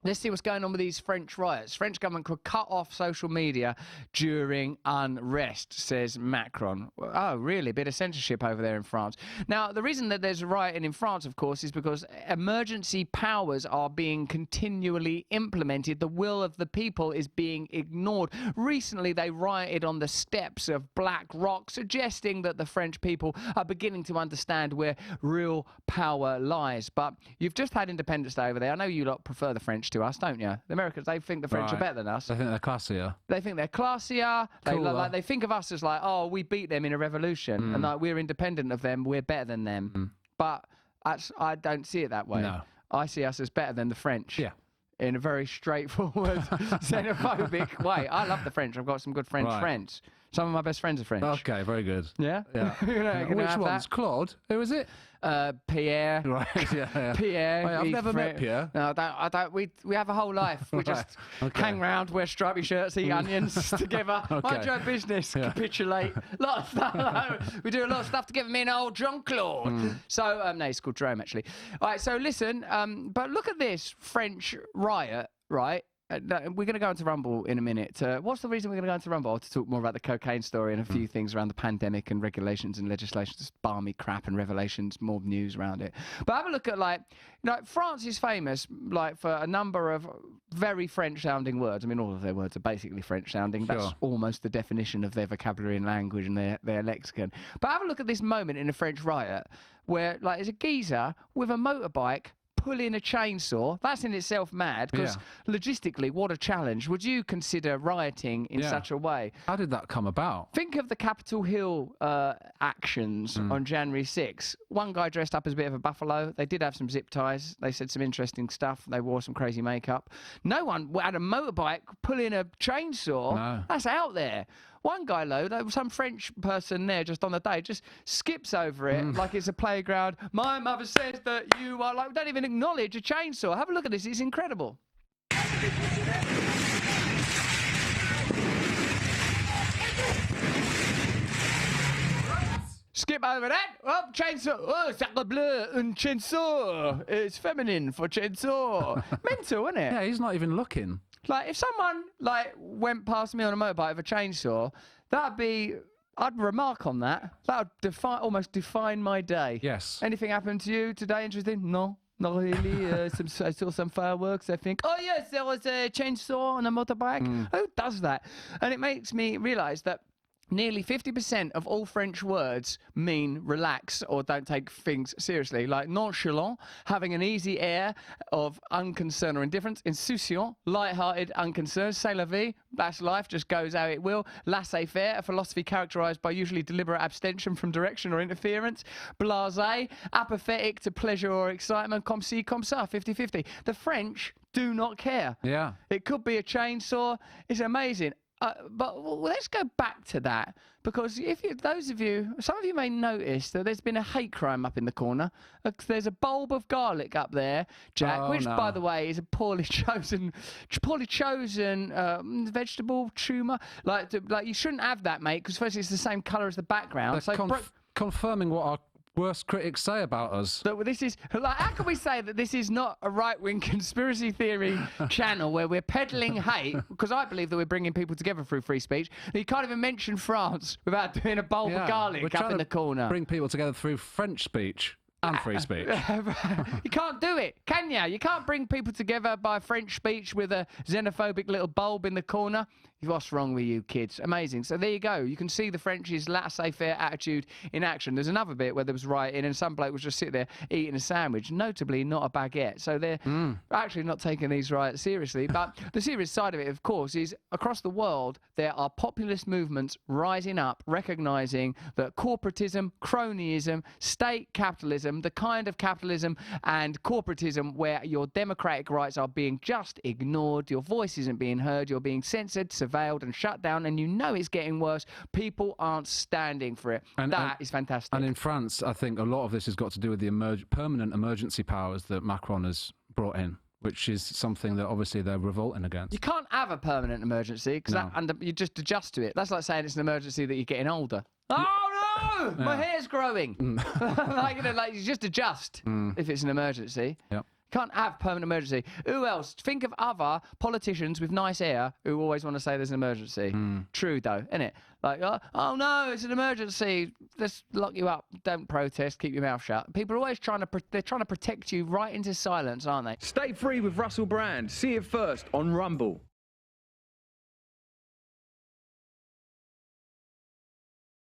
Let's see what's going on with these French riots. French government could cut off social media during unrest, says Macron. Oh, really? A bit of censorship over there in France. Now, the reason that there's rioting in France, of course, is because emergency powers are being continually implemented. The will of the people is being ignored. Recently, they rioted on the steps of Black Rock, suggesting that the French people are beginning to understand where real power lies. But you've just had Independence Day over there. I know you lot prefer the French to us, don't you? The Americans, they think the French are better than us. They think they're classier. They think they're classier. They think of us as like, oh, we beat them in a revolution, and like we're independent of them, we're better than them. But I don't see it that way. No. I see us as better than the French. Yeah. In a very straightforward, xenophobic way. I love the French. I've got some good French friends. Some of my best friends are French. Okay, very good. Yeah? Yeah. Which ones? Claude? Who is it? Pierre. Right, yeah. Pierre. I've never met Pierre. No, I don't. We have a whole life. We just hang around, wear stripy shirts, eat onions together. Mind your own business. Capitulate. Lot of stuff. We do a lot of stuff together, me and old John Claude. So, no, it's called Jerome, actually. All right, so listen, but look at this French riot, right? We're going to go into Rumble in a minute. What's the reason we're going to go into Rumble? To talk more about the cocaine story and a few things around the pandemic and regulations and legislation, just balmy crap and revelations, more news around it. But have a look at, like, you know, France is famous, like, for a number of very French-sounding words. I mean, all of their words are basically French-sounding. Sure. That's almost the definition of their vocabulary and language and their lexicon. But have a look at this moment in a French riot where, like, there's a geezer with a motorbike pulling a chainsaw. That's in itself mad, because logistically, what a challenge. Would you consider rioting in such a way? How did that come about? Think of the Capitol Hill actions on January 6th. One guy dressed up as a bit of a buffalo. They did have some zip ties. They said some interesting stuff. They wore some crazy makeup. No one had a motorbike pulling a chainsaw. No. That's out there. One guy, though, there was some French person there just on the day, just skips over it like it's a playground. My mother says that you are, like, don't even acknowledge a chainsaw. Have a look at this. It's incredible. Skip over that. Oh, chainsaw. Oh, sacre bleu, un chainsaw. It's feminine for chainsaw. Mental, isn't it? Yeah, he's not even looking. Like, if someone, like, went past me on a motorbike with a chainsaw, that'd be... I'd remark on that. That would almost define my day. Yes. Anything happened to you today interesting? No, not really. I saw some fireworks, I think. Oh, yes, there was a chainsaw on a motorbike. Who does that? And it makes me realise that nearly 50% of all French words mean relax or don't take things seriously. Like nonchalant, having an easy air of unconcern or indifference. Insouciant, light-hearted, unconcerned. C'est la vie, that's life, just goes how it will. Laissez-faire, a philosophy characterised by usually deliberate abstention from direction or interference. Blasé, apathetic to pleasure or excitement. Comme ci, comme ça, 50-50. The French do not care. Yeah. It could be a chainsaw. It's amazing. But let's go back to that, because some of you may notice that there's been a hate crime up in the corner. There's a bulb of garlic up there, Jack, which, by the way, is a poorly chosen vegetable tumour. Like you shouldn't have that, mate, because firstly it's the same colour as the background. They're confirming what our worst critics say about us. So this is, like, how can we say that this is not a right-wing conspiracy theory channel where we're peddling hate? Because I believe that we're bringing people together through free speech. You can't even mention France without doing a bulb of garlic up in the corner. Bring people together through French speech and free speech. You can't do it, can you? You can't bring people together by French speech with a xenophobic little bulb in the corner. What's wrong with you kids? Amazing. So there you go. You can see the French's laissez-faire attitude in action. There's another bit where there was rioting and some bloke was just sitting there eating a sandwich, notably not a baguette. So they're actually not taking these riots seriously. But the serious side of it, of course, is across the world there are populist movements rising up, recognising that corporatism, cronyism, state capitalism, the kind of capitalism and corporatism where your democratic rights are being just ignored, your voice isn't being heard, you're being censored, surveilled and shut down, and you know it's getting worse. People aren't standing for it. That is fantastic. And in France, I think a lot of this has got to do with the permanent emergency powers that Macron has brought in, which is something that obviously they're revolting against. You can't have a permanent emergency because you just adjust to it. That's like saying it's an emergency that you're getting older. Oh no, my hair's growing. Like, you just adjust if it's an emergency. Yep. Can't have permanent emergency. Who else? Think of other politicians with nice hair who always want to say there's an emergency. Trudeau, innit? Like, oh no, it's an emergency. Let's lock you up. Don't protest. Keep your mouth shut. People are always trying to protect you right into silence, aren't they? Stay free with Russell Brand. See it first on Rumble.